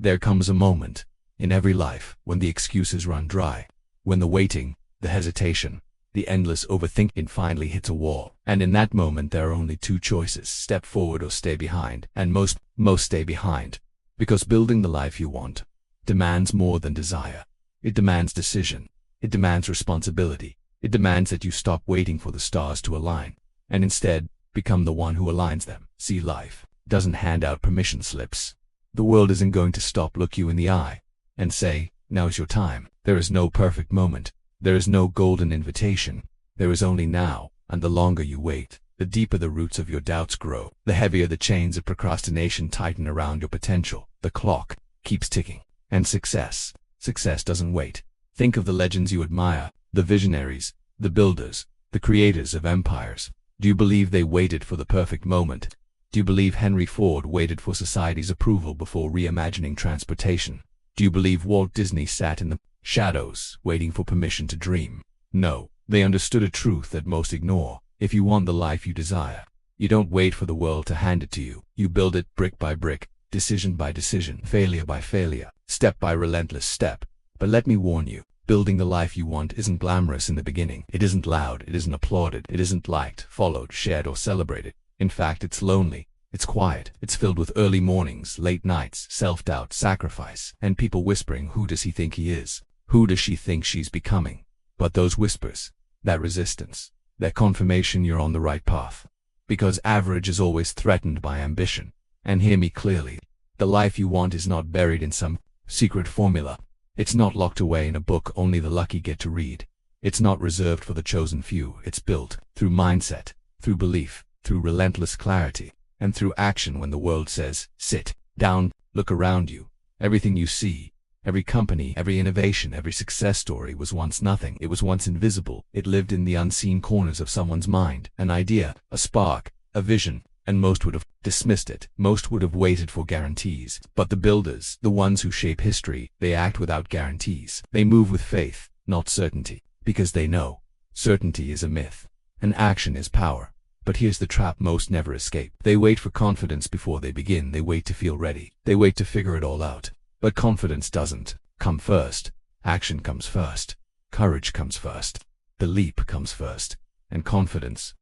There comes a moment in every life when the excuses run dry, when the waiting, the hesitation, the endless overthinking finally hits a wall. And in that moment there are only two choices: step forward or stay behind. And most stay behind, because building the life you want demands more than desire. It demands decision. It demands responsibility. It demands that you stop waiting for the stars to align, and instead become the one who aligns them. See, life doesn't hand out permission slips. The world isn't going to stop, look you in the eye, and say, now's your time. There is no perfect moment. There is no golden invitation. There is only now, and the longer you wait, the deeper the roots of your doubts grow, the heavier the chains of procrastination tighten around your potential. The clock keeps ticking. And success doesn't wait. Think of the legends you admire, the visionaries, the builders, the creators of empires. Do you believe they waited for the perfect moment? Do you believe Henry Ford waited for society's approval before reimagining transportation? Do you believe Walt Disney sat in the shadows waiting for permission to dream? No, they understood a truth that most ignore. If you want the life you desire, you don't wait for the world to hand it to you. You build it brick by brick, decision by decision, failure by failure, step by relentless step. But let me warn you, building the life you want isn't glamorous in the beginning. It isn't loud, it isn't applauded, it isn't liked, followed, shared, or celebrated. In fact, it's lonely, it's quiet, it's filled with early mornings, late nights, self-doubt, sacrifice, and people whispering, who does he think he is? Who does she think she's becoming? But those whispers, that resistance, that confirmation you're on the right path. Because average is always threatened by ambition. And hear me clearly, the life you want is not buried in some secret formula. It's not locked away in a book only the lucky get to read. It's not reserved for the chosen few. It's built through mindset, through belief, through relentless clarity, and through action. When the world says, sit down, look around you, everything you see, every company, every innovation, every success story was once nothing. It was once invisible. It lived in the unseen corners of someone's mind. An idea, a spark, a vision, and most would have dismissed it. Most would have waited for guarantees. But the builders, the ones who shape history, they act without guarantees. They move with faith, not certainty, because they know certainty is a myth, and action is power. But here's the trap most never escape. They wait for confidence before they begin. They wait to feel ready. They wait to figure it all out. But confidence doesn't come first. Action comes first. Courage comes first. The leap comes first. And confidence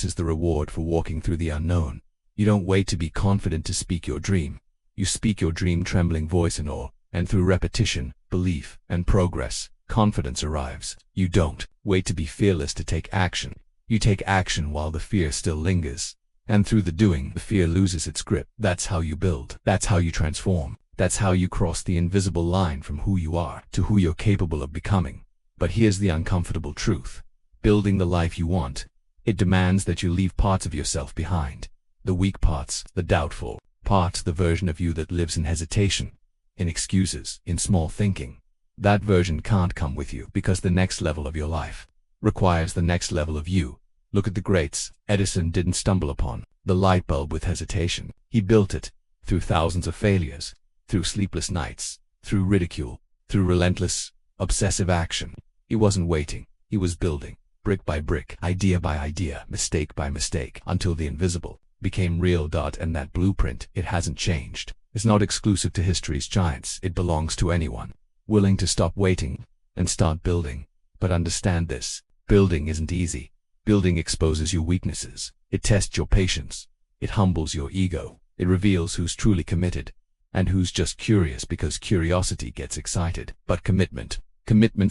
is the reward for walking through the unknown. You don't wait to be confident to speak your dream. You speak your dream, trembling voice and all, and through repetition, belief, and progress, confidence arrives. You don't wait to be fearless to take action. You take action while the fear still lingers. And through the doing, the fear loses its grip. That's how you build. That's how you transform. That's how you cross the invisible line from who you are to who you're capable of becoming. But here's the uncomfortable truth. Building the life you want, it demands that you leave parts of yourself behind. The weak parts, the doubtful parts, the version of you that lives in hesitation, in excuses, in small thinking. That version can't come with you, because the next level of your life requires the next level of you. Look at the greats. Edison didn't stumble upon the light bulb with hesitation. He built it through thousands of failures, through sleepless nights, through ridicule, through relentless, obsessive action. He wasn't waiting, he was building, brick by brick, idea by idea, mistake by mistake, until the invisible became real. And that blueprint, it hasn't changed. It's not exclusive to history's giants. It belongs to anyone willing to stop waiting and start building. But understand this, building isn't easy. Building exposes your weaknesses. It tests your patience. It humbles your ego. It reveals who's truly committed and who's just curious because curiosity gets excited. But commitment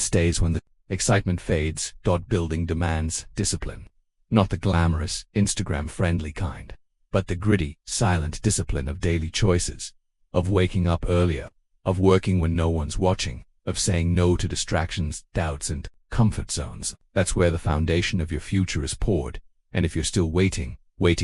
stays when the excitement fades. Building demands discipline. Not the glamorous, Instagram-friendly kind, but the gritty, silent discipline of daily choices, of waking up earlier, of working when no one's watching, of saying no to distractions, doubts, and comfort zones. That's where the foundation of your future is poured. And if you're still waiting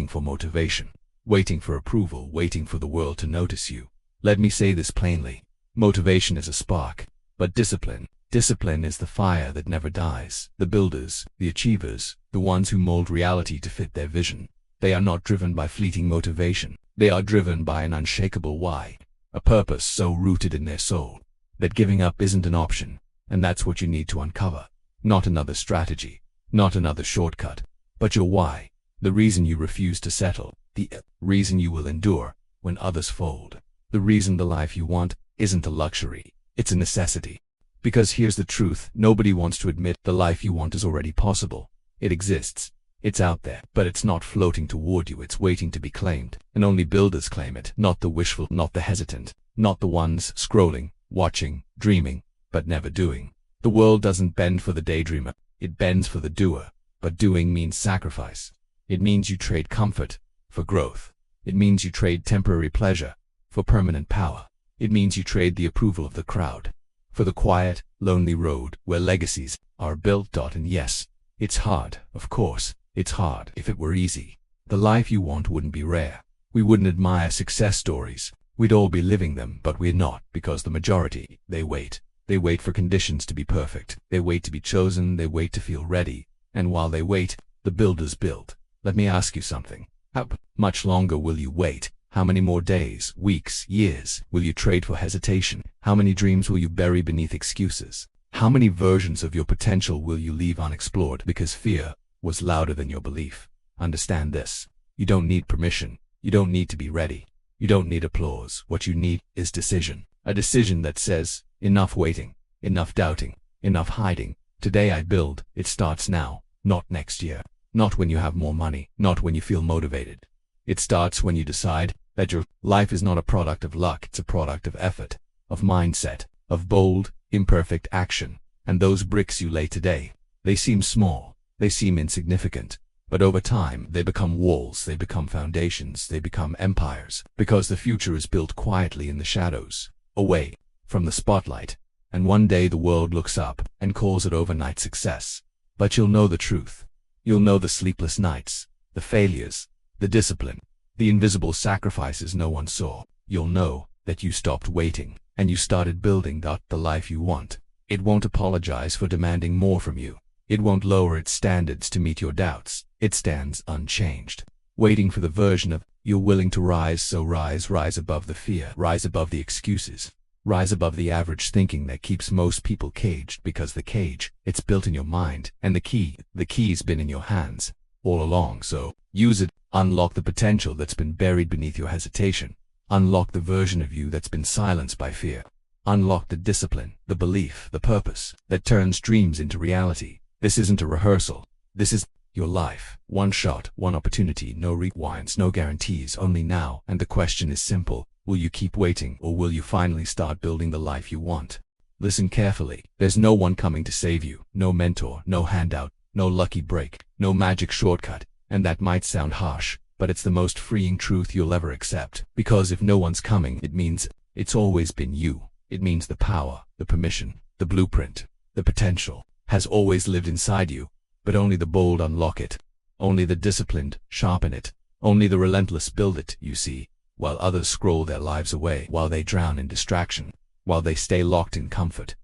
for motivation, waiting for approval, waiting for the world to notice you, let me say this plainly. Motivation is a spark, but discipline is the fire that never dies. The builders, the achievers, the ones who mold reality to fit their vision, they are not driven by fleeting motivation. They are driven by an unshakable why, a purpose so rooted in their soul that giving up isn't an option. And that's what you need to uncover. Not another strategy, not another shortcut, but your why, the reason you refuse to settle, the reason you will endure when others fold. The reason the life you want isn't a luxury, it's a necessity. Because here's the truth, nobody wants to admit the life you want is already possible. It exists. It's out there, but it's not floating toward you, it's waiting to be claimed. And only builders claim it, not the wishful, not the hesitant, not the ones scrolling, watching, dreaming, but never doing. The world doesn't bend for the daydreamer, it bends for the doer. But doing means sacrifice. It means you trade comfort for growth. It means you trade temporary pleasure for permanent power. It means you trade the approval of the crowd for the quiet, lonely road where legacies are built. And yes, it's hard, of course, it's hard. If it were easy, the life you want wouldn't be rare. We wouldn't admire success stories. We'd all be living them, but we're not, because the majority, they wait. They wait for conditions to be perfect. They wait to be chosen. They wait to feel ready. And while they wait, the builders build. Let me ask you something. How much longer will you wait? How many more days, weeks, years will you trade for hesitation? How many dreams will you bury beneath excuses? How many versions of your potential will you leave unexplored because fear was louder than your belief? Understand this. You don't need permission. You don't need to be ready. You don't need applause. What you need is decision. A decision that says, enough waiting, enough doubting, enough hiding. Today I build. It starts now, not next year. Not when you have more money, not when you feel motivated. It starts when you decide that your life is not a product of luck, it's a product of effort, of mindset, of bold, imperfect action. And those bricks you lay today, they seem small, they seem insignificant, but over time they become walls, they become foundations, they become empires, because the future is built quietly in the shadows, away from the spotlight. And one day the world looks up and calls it overnight success. But you'll know the truth. You'll know the sleepless nights, the failures, the discipline, the invisible sacrifices no one saw. You'll know that you stopped waiting and you started building the life you want. It won't apologize for demanding more from you. It won't lower its standards to meet your doubts. It stands unchanged, waiting for the version of you're willing to rise. So rise above the fear, rise above the excuses, rise above the average thinking that keeps most people caged, because the cage, it's built in your mind, and the key's been in your hands all along. So use it. Unlock the potential that's been buried beneath your hesitation. Unlock the version of you that's been silenced by fear. Unlock the discipline, the belief, the purpose that turns dreams into reality. This isn't a rehearsal. This is your life. One shot, one opportunity, no rewinds, no guarantees, only now. And the question is simple. Will you keep waiting, or will you finally start building the life you want? Listen carefully. There's no one coming to save you. No mentor, no handout, no lucky break, no magic shortcut. And that might sound harsh, but it's the most freeing truth you'll ever accept. Because if no one's coming, it means it's always been you. It means the power, the permission, the blueprint, the potential has always lived inside you. But only the bold unlock it. Only the disciplined sharpen it. Only the relentless build it, you see. While others scroll their lives away, while they drown in distraction, while they stay locked in comfort,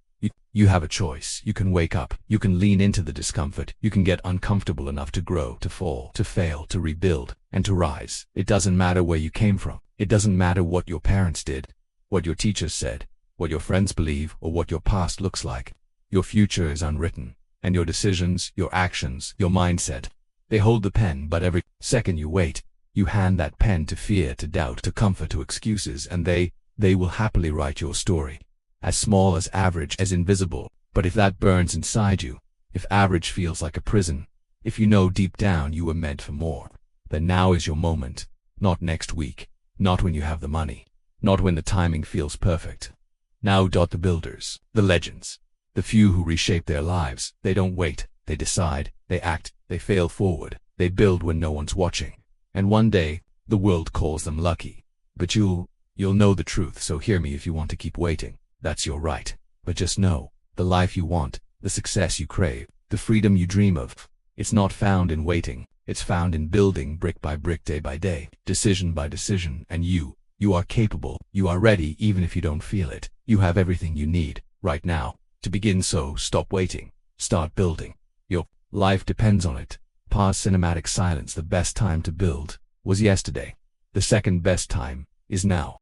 you have a choice. You can wake up. You can lean into the discomfort. You can get uncomfortable enough to grow, to fall, to fail, to rebuild, and to rise. It doesn't matter where you came from. It doesn't matter what your parents did, what your teachers said, what your friends believe, or what your past looks like. Your future is unwritten, and your decisions, your actions, your mindset, they hold the pen. But every second you wait, you hand that pen to fear, to doubt, to comfort, to excuses, and they will happily write your story. As small, as average, as invisible. But if that burns inside you, if average feels like a prison, if you know deep down you were meant for more, then now is your moment. Not next week, not when you have the money, not when the timing feels perfect. Now. The builders, the legends, the few who reshape their lives, they don't wait, they decide, they act, they fail forward, they build when no one's watching. And one day, the world calls them lucky. But you'll know the truth, so hear me. If you want to keep waiting, that's your right. But just know, the life you want, the success you crave, the freedom you dream of, it's not found in waiting. It's found in building, brick by brick, day by day, decision by decision. And you are capable, you are ready, even if you don't feel it. You have everything you need, right now, to begin. So stop waiting, start building. Your life depends on it. Pause cinematic silence. The best time to build was yesterday. The second best time is now.